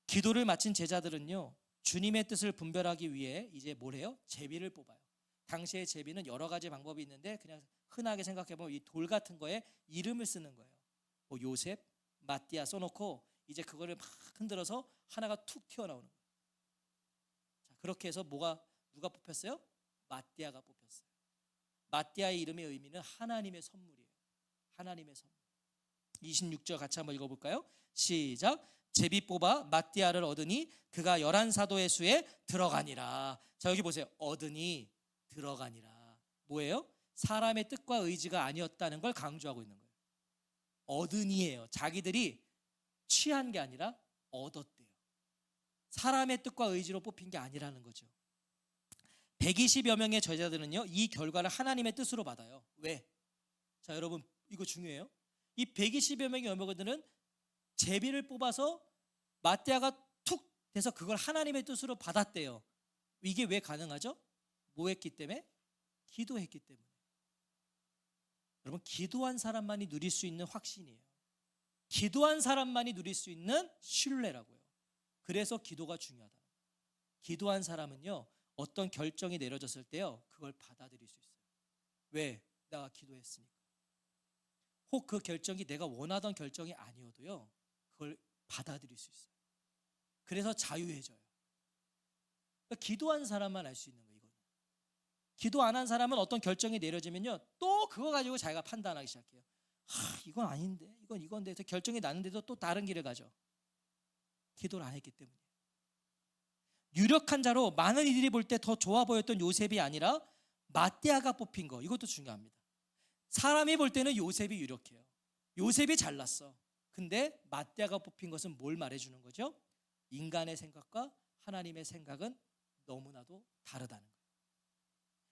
기도를 마친 제자들은요, 주님의 뜻을 분별하기 위해 이제 뭘 해요? 제비를 뽑아요. 당시의 제비는 여러 가지 방법이 있는데 그냥 흔하게 생각해보면 이 돌 같은 거에 이름을 쓰는 거예요. 뭐 요셉, 마띠아 써놓고 이제 그거를 막 흔들어서 하나가 툭 튀어나오는 거예요. 자, 그렇게 해서 누가 뽑혔어요? 마띠아가 뽑혔어요. 마띠아의 이름의 의미는 하나님의 선물이에요. 하나님의 선물. 26절 같이 한번 읽어볼까요? 시작. 제비 뽑아 마띠아를 얻으니 그가 11사도의 수에 들어가니라. 자, 여기 보세요. 얻으니 들어가니라. 뭐예요? 사람의 뜻과 의지가 아니었다는 걸 강조하고 있는 거예요. 얻으니예요. 자기들이 취한 게 아니라 얻었대요. 사람의 뜻과 의지로 뽑힌 게 아니라는 거죠. 120여 명의 제자들은요, 이 결과를 하나님의 뜻으로 받아요. 왜? 자, 여러분, 이거 중요해요. 이 120여 명의 여명들은 제비를 뽑아서 마띠아가 툭 돼서 그걸 하나님의 뜻으로 받았대요. 이게 왜 가능하죠? 뭐 했기 때문에? 기도했기 때문에. 여러분, 기도한 사람만이 누릴 수 있는 확신이에요. 기도한 사람만이 누릴 수 있는 신뢰라고요. 그래서 기도가 중요하다. 기도한 사람은요, 어떤 결정이 내려졌을 때요, 그걸 받아들일 수 있어요. 왜? 내가 기도했으니까. 혹 그 결정이 내가 원하던 결정이 아니어도요, 그걸 받아들일 수 있어요. 그래서 자유해져요. 그러니까 기도한 사람만 알 수 있는 거예요. 이거는. 기도 안 한 사람은 어떤 결정이 내려지면요, 또 그거 가지고 자기가 판단하기 시작해요. 이건 아닌데, 이건 이건데 해서 결정이 났는데도 또 다른 길을 가죠. 기도를 안 했기 때문에. 유력한 자로 많은 이들이 볼 때 더 좋아 보였던 요셉이 아니라 마띠아가 뽑힌 거, 이것도 중요합니다. 사람이 볼 때는 요셉이 유력해요. 요셉이 잘났어. 근데 마띠아가 뽑힌 것은 뭘 말해주는 거죠? 인간의 생각과 하나님의 생각은 너무나도 다르다는 거예요.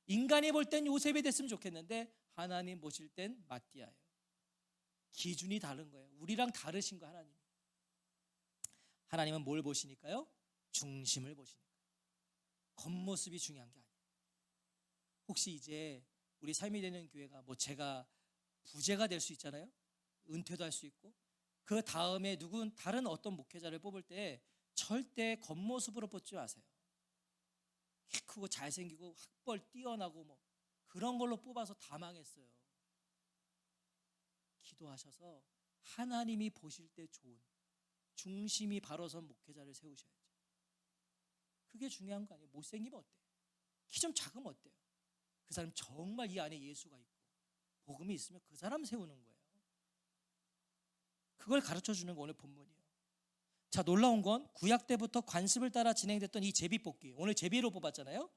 인간이 볼 땐 요셉이 됐으면 좋겠는데 하나님 보실 땐 마띠아예요. 기준이 다른 거예요. 우리랑 다르신 거 하나님. 하나님은 뭘 보시니까요? 중심을 보시니까. 겉모습이 중요한 게 아니에요. 혹시 이제 우리 삶이 되는 교회가 뭐 제가 부재가 될 수 있잖아요. 은퇴도 할 수 있고, 그 다음에 다른 어떤 목회자를 뽑을 때 절대 겉모습으로 뽑지 마세요. 키 크고 잘생기고 학벌 뛰어나고 뭐 그런 걸로 뽑아서 다 망했어요. 기도하셔서 하나님이 보실 때 좋은 중심이 바로 선 목회자를 세우셔야죠. 그게 중요한 거 아니에요. 못생기면 어때요? 키 좀 작으면 어때요? 그 사람 정말 이 안에 예수가 있고 복음이 있으면 그 사람 세우는 거예요. 그걸 가르쳐 주는 거 오늘 본문이에요. 자, 놀라운 건 구약 때부터 관습을 따라 진행됐던 이 제비 뽑기, 오늘 제비로 뽑았잖아요.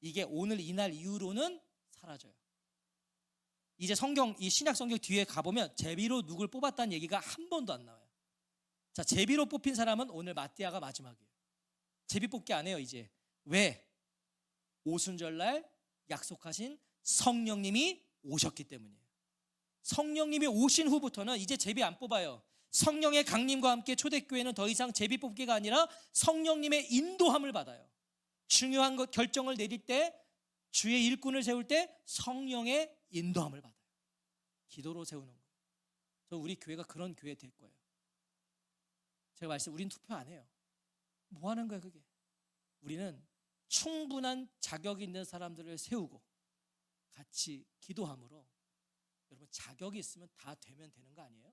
이게 오늘 이날 이후로는 사라져요. 이제 이 신약 성경 뒤에 가보면 제비로 누굴 뽑았다는 얘기가 한 번도 안 나와요. 자, 제비로 뽑힌 사람은 오늘 마띠아가 마지막이에요. 제비 뽑기 안 해요 이제. 왜? 오순절날 약속하신 성령님이 오셨기 때문이에요. 성령님이 오신 후부터는 이제 제비 안 뽑아요. 성령의 강림과 함께 초대교회는 더 이상 제비 뽑기가 아니라 성령님의 인도함을 받아요. 중요한 것 결정을 내릴 때, 주의 일꾼을 세울 때 성령의 인도함을 받아요. 기도로 세우는 거예요. 저 우리 교회가 그런 교회 될 거예요. 제가 우린 투표 안 해요. 뭐 하는 거야 그게? 우리는 충분한 자격 있는 사람들을 세우고 같이 기도함으로, 여러분 자격이 있으면 다 되면 되는 거 아니에요?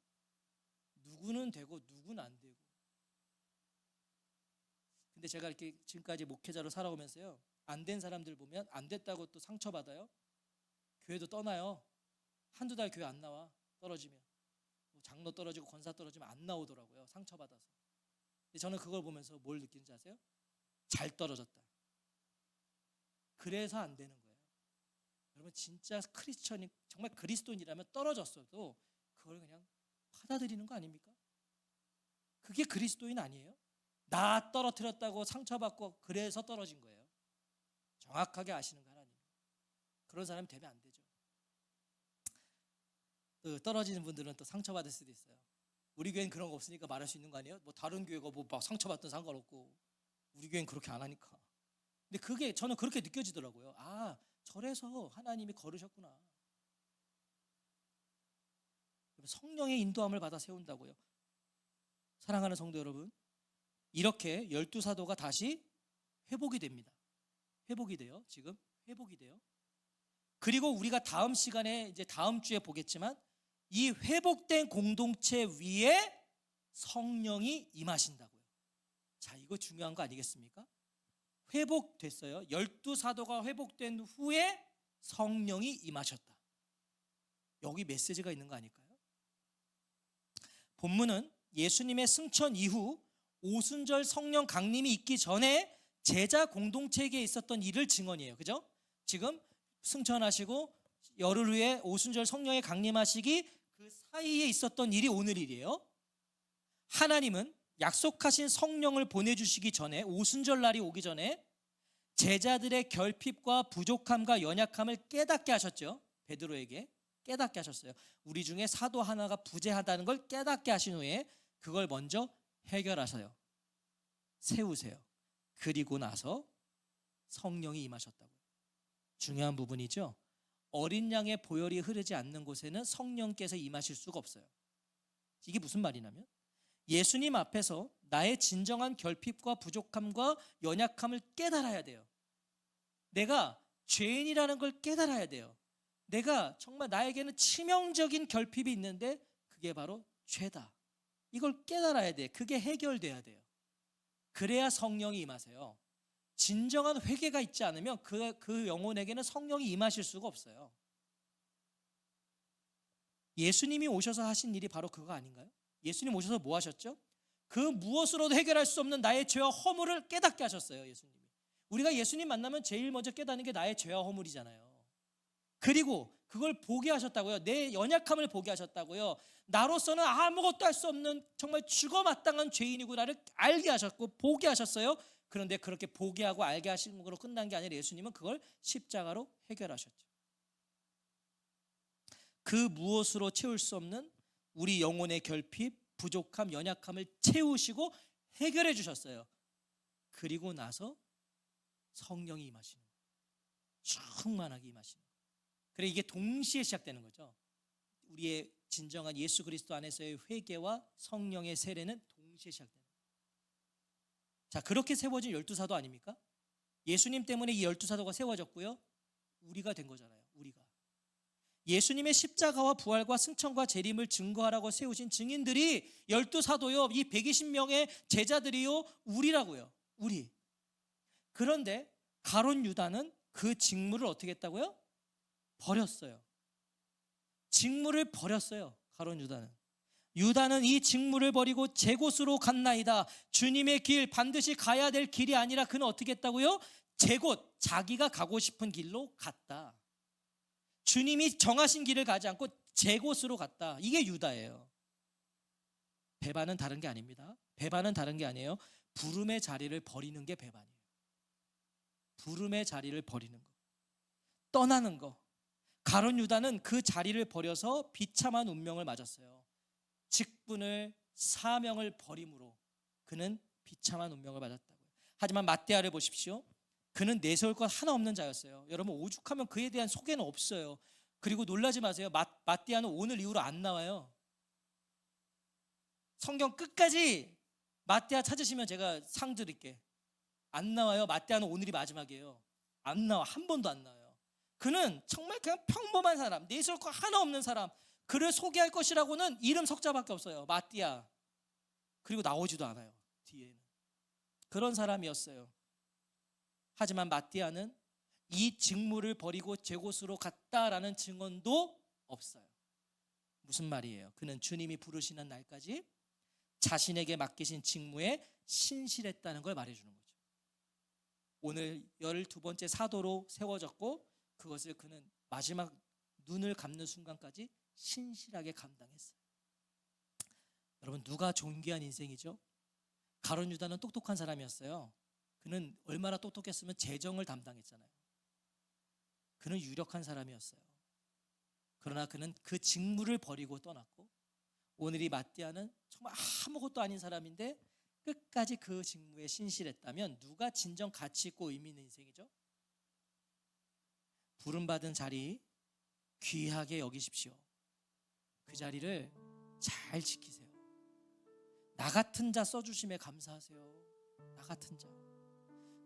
누구는 되고 누구는 안 되고. 근데 제가 이렇게 지금까지 목회자로 살아오면서요, 안 된 사람들 보면 안 됐다고 또 상처받아요. 교회도 떠나요. 한두 달 교회 안 나와. 떨어지면 뭐 장로 떨어지고 권사 떨어지면 안 나오더라고요. 상처받아서. 근데 저는 그걸 보면서 뭘 느끼는지 아세요? 잘 떨어졌다. 그래서 안 되는 거예요. 여러분 진짜 크리스천이 정말 그리스도인이라면 떨어졌어도 그걸 그냥 받아들이는 거 아닙니까? 그게 그리스도인 아니에요? 나 떨어뜨렸다고 상처받고 그래서 떨어진 거예요. 정확하게 아시는 거 하나님. 그런 사람이 되면 안 되죠. 또 떨어지는 분들은 또 상처받을 수도 있어요. 우리 교회는 그런 거 없으니까 말할 수 있는 거 아니에요? 뭐 다른 교회가 뭐 막 상처받든 상관없고 우리 교회는 그렇게 안 하니까. 근데 그게 저는 그렇게 느껴지더라고요. 아, 저래서 하나님이 거르셨구나. 성령의 인도함을 받아 세운다고요. 사랑하는 성도 여러분, 이렇게 12사도가 다시 회복이 됩니다. 회복이 돼요. 지금 회복이 돼요. 그리고 우리가 다음 시간에 이제 다음 주에 보겠지만 이 회복된 공동체 위에 성령이 임하신다고요. 자, 이거 중요한 거 아니겠습니까? 회복됐어요. 12사도가 회복된 후에 성령이 임하셨다. 여기 메시지가 있는 거 아닐까요? 본문은 예수님의 승천 이후 오순절 성령 강림이 있기 전에 제자 공동체에게 있었던 일을 증언이에요. 그죠? 지금 승천하시고 열흘 후에 오순절 성령의 강림하시기 그 사이에 있었던 일이 오늘 일이에요. 하나님은 약속하신 성령을 보내주시기 전에 오순절 날이 오기 전에 제자들의 결핍과 부족함과 연약함을 깨닫게 하셨죠. 베드로에게 깨닫게 하셨어요. 우리 중에 사도 하나가 부재하다는 걸 깨닫게 하신 후에 그걸 먼저 해결하세요. 세우세요. 그리고 나서 성령이 임하셨다고요. 중요한 부분이죠. 어린 양의 보혈이 흐르지 않는 곳에는 성령께서 임하실 수가 없어요. 이게 무슨 말이냐면 예수님 앞에서 나의 진정한 결핍과 부족함과 연약함을 깨달아야 돼요. 내가 죄인이라는 걸 깨달아야 돼요. 내가 정말 나에게는 치명적인 결핍이 있는데 그게 바로 죄다. 이걸 깨달아야 돼. 그게 해결돼야 돼요. 그래야 성령이 임하세요. 진정한 회개가 있지 않으면 그 영혼에게는 성령이 임하실 수가 없어요. 예수님이 오셔서 하신 일이 바로 그거 아닌가요? 예수님 오셔서 뭐 하셨죠? 그 무엇으로도 해결할 수 없는 나의 죄와 허물을 깨닫게 하셨어요. 예수님이. 우리가 예수님 만나면 제일 먼저 깨닫는 게 나의 죄와 허물이잖아요. 그리고 그걸 보게 하셨다고요. 내 연약함을 보게 하셨다고요. 나로서는 아무것도 할 수 없는 정말 죽어마땅한 죄인이고 나를 알게 하셨고 보게 하셨어요. 그런데 그렇게 보게 하고 알게 하시는 걸로 끝난 게 아니라 예수님은 그걸 십자가로 해결하셨죠. 그 무엇으로 채울 수 없는 우리 영혼의 결핍, 부족함, 연약함을 채우시고 해결해 주셨어요. 그리고 나서 성령이 임하시는 거예요. 충만하게 임하시는 거예요. 그래 이게 동시에 시작되는 거죠. 우리의 진정한 예수 그리스도 안에서의 회개와 성령의 세례는 동시에 시작되는 거예요. 자, 그렇게 세워진 12사도 아닙니까? 예수님 때문에 이 12사도가 세워졌고요. 우리가 된 거잖아요. 우리가. 예수님의 십자가와 부활과 승천과 재림을 증거하라고 세우신 증인들이 12사도요. 이 120명의 제자들이요. 우리라고요. 우리. 그런데 가룟 유다는 그 직무를 어떻게 했다고요? 버렸어요. 직무를 버렸어요. 가룟 유다는 이 직무를 버리고 제 곳으로 갔나이다. 주님의 길 반드시 가야 될 길이 아니라 그는 어떻게 했다고요? 제 곳, 자기가 가고 싶은 길로 갔다. 주님이 정하신 길을 가지 않고 제 곳으로 갔다. 이게 유다예요. 배반은 다른 게 아닙니다. 배반은 다른 게 아니에요. 부름의 자리를 버리는 게 배반이에요. 부름의 자리를 버리는 거. 떠나는 거. 가룟 유다는 그 자리를 버려서 비참한 운명을 맞았어요. 직분을 사명을 버림으로 그는 비참한 운명을 맞았다고요. 하지만 맏대아를 보십시오. 그는 내세울 것 하나 없는 자였어요. 여러분 오죽하면 그에 대한 소개는 없어요. 그리고 놀라지 마세요. 맏대아는 오늘 이후로 안 나와요. 성경 끝까지 맏대아 찾으시면 제가 상 드릴게. 안 나와요. 맏대아는 오늘이 마지막이에요. 안 나와. 한 번도 안 나와요. 그는 정말 그냥 평범한 사람, 내세울 것 하나 없는 사람, 그를 소개할 것이라고는 이름 석자밖에 없어요. 맏대아. 그리고 나오지도 않아요. 뒤에는. 그런 사람이었어요. 하지만 맏대아는 이 직무를 버리고 제 곳으로 갔다라는 증언도 없어요. 무슨 말이에요? 그는 주님이 부르시는 날까지 자신에게 맡기신 직무에 신실했다는 걸 말해주는 거죠. 오늘 12번째 사도로 세워졌고 그것을 그는 마지막 눈을 감는 순간까지 신실하게 감당했어요. 여러분 누가 존귀한 인생이죠? 가룟 유다는 똑똑한 사람이었어요. 그는 얼마나 똑똑했으면 재정을 담당했잖아요. 그는 유력한 사람이었어요. 그러나 그는 그 직무를 버리고 떠났고, 오늘 이 마띠아는 정말 아무것도 아닌 사람인데 끝까지 그 직무에 신실했다면 누가 진정 가치 있고 의미 있는 인생이죠? 부름받은 자리 귀하게 여기십시오. 그 자리를 잘 지키세요. 나 같은 자 써주심에 감사하세요. 나 같은 자.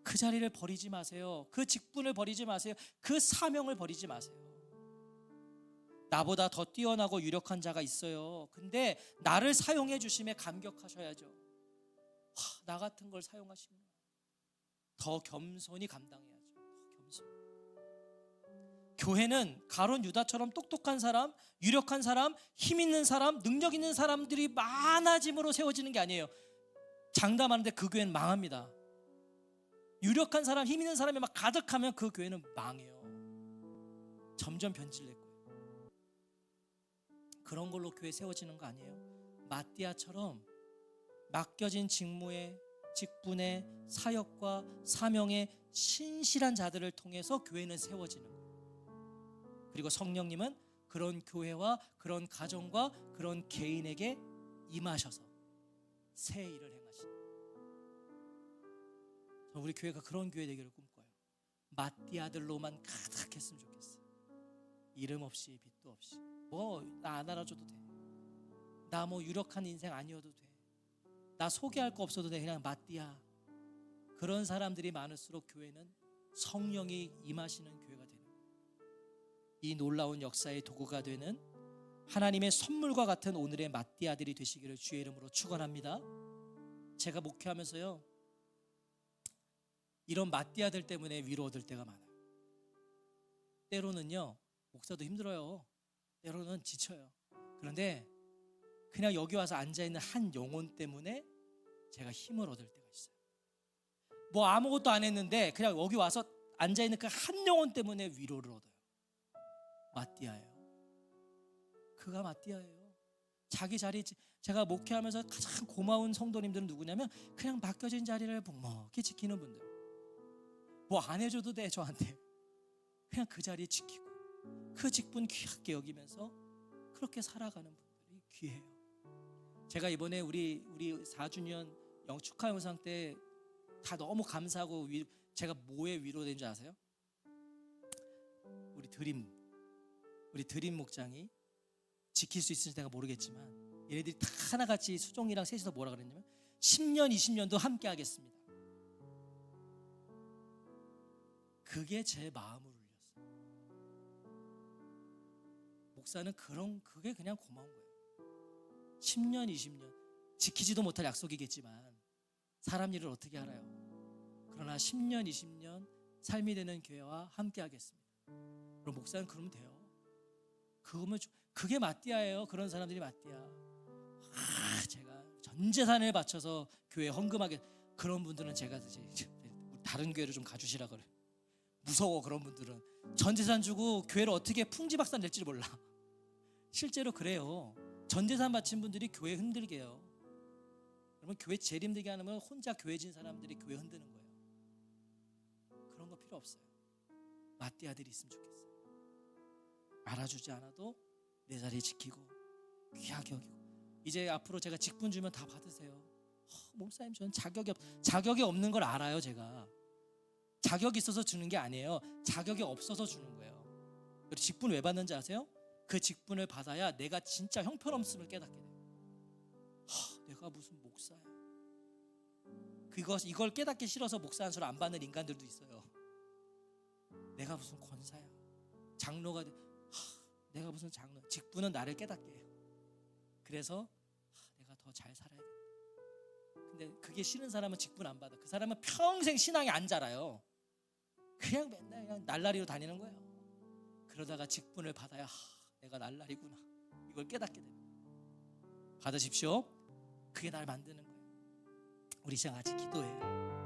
그 자리를 버리지 마세요. 그 직분을 버리지 마세요. 그 사명을 버리지 마세요. 나보다 더 뛰어나고 유력한 자가 있어요. 근데 나를 사용해 주심에 감격하셔야죠. 나 같은 걸 사용하시구나. 더 겸손히 감당해야죠. 더 겸손히. 교회는 가룟 유다처럼 똑똑한 사람, 유력한 사람, 힘 있는 사람, 능력 있는 사람들이 많아짐으로 세워지는 게 아니에요. 장담하는데 그 교회는 망합니다. 유력한 사람, 힘 있는 사람이 막 가득하면 그 교회는 망해요. 점점 변질될 거예요. 그런 걸로 교회 세워지는 거 아니에요. 마띠아처럼 맡겨진 직무에, 직분에, 사역과 사명에 신실한 자들을 통해서 교회는 세워지는 거예요. 그리고 성령님은 그런 교회와 그런 가정과 그런 개인에게 임하셔서 새 일을 행하시는 거예요. 우리 교회가 그런 교회 되기를 꿈꿔요. 마띠아들로만 가득했으면 좋겠어요. 이름 없이 빛도 없이. 나 안 알아줘도 돼. 나 유력한 인생 아니어도 돼. 나 소개할 거 없어도 돼. 그냥 마띠아. 그런 사람들이 많을수록 교회는 성령이 임하시는 교회가 되는 거예요. 이 놀라운 역사의 도구가 되는 하나님의 선물과 같은 오늘의 마띠아들이 되시기를 주의 이름으로 축원합니다. 제가 목회하면서요, 이런 마띠아들 때문에 위로 얻을 때가 많아요. 때로는요, 목사도 힘들어요. 때로는 지쳐요. 그런데 그냥 여기 와서 앉아있는 한 영혼 때문에 제가 힘을 얻을 때가 있어요. 아무것도 안 했는데 그냥 여기 와서 앉아있는 그 한 영혼 때문에 위로를 얻어요. 마띠아예요. 그가 마띠아예요. 자기 자리, 제가 목회하면서 가장 고마운 성도님들은 누구냐면 그냥 맡겨진 자리를 묵묵히 지키는 분들. 안 해줘도 돼 저한테. 그냥 그 자리 지키고 그 직분 귀하게 여기면서 그렇게 살아가는 분들이 귀해요. 제가 이번에 우리 4주년 축하 영상 때 다 너무 감사하고 제가 뭐에 위로된 줄 아세요? 우리 드림 목장이 지킬 수 있을지 내가 모르겠지만 얘네들이 다 하나같이 수종이랑 셋이서 뭐라 그랬냐면 10년 20년도 함께 하겠습니다. 그게 제 마음을 울렸어요. 목사는 그게 그냥 고마운 거예요. 10년 20년 지키지도 못할 약속이겠지만 사람 일을 어떻게 알아요? 그러나 10년 20년 삶이 되는 교회와 함께 하겠습니다. 그럼 목사는 그러면 돼요. 그게 마띠아예요. 그런 사람들이 마띠아. 제가 전 재산을 바쳐서 교회에 헌금하게, 그런 분들은 제가 다른 교회로 좀 가주시라 그래. 무서워. 그런 분들은 전 재산 주고 교회를 어떻게 풍지박산 낼지 몰라. 실제로 그래요. 전 재산 바친 분들이 교회 흔들게 해요. 여러분, 교회 제일 힘들게 하는 건 혼자 교회 진 사람들이 교회 흔드는 거예요. 그런 거 필요 없어요. 마띠아들이 있으면 좋겠어요. 알아주지 않아도 내 자리 지키고 귀하게 여기고. 이제 앞으로 제가 직분 주면 다 받으세요. 목사님 저는 자격이 없는 걸 알아요. 제가 자격이 있어서 주는 게 아니에요. 자격이 없어서 주는 거예요. 그리고 직분 왜 받는지 아세요? 그 직분을 받아야 내가 진짜 형편없음을 깨닫게 돼요. 내가 무슨 목사야. 이걸 깨닫기 싫어서 목사 한 수를 안 받는 인간들도 있어요. 내가 무슨 권사야. 장로가 내가 무슨 장로. 직분은 나를 깨닫게 해요. 그래서 내가 더 잘 살아야겠다. 근데 그게 싫은 사람은 직분 안 받아. 그 사람은 평생 신앙에 안 자라요. 그냥 맨날 그냥 날라리로 다니는 거예요. 그러다가 직분을 받아야 내가 날라리구나, 이걸 깨닫게 됩니다. 받으십시오. 그게 날 만드는 거예요. 우리 시간 같이 기도해요.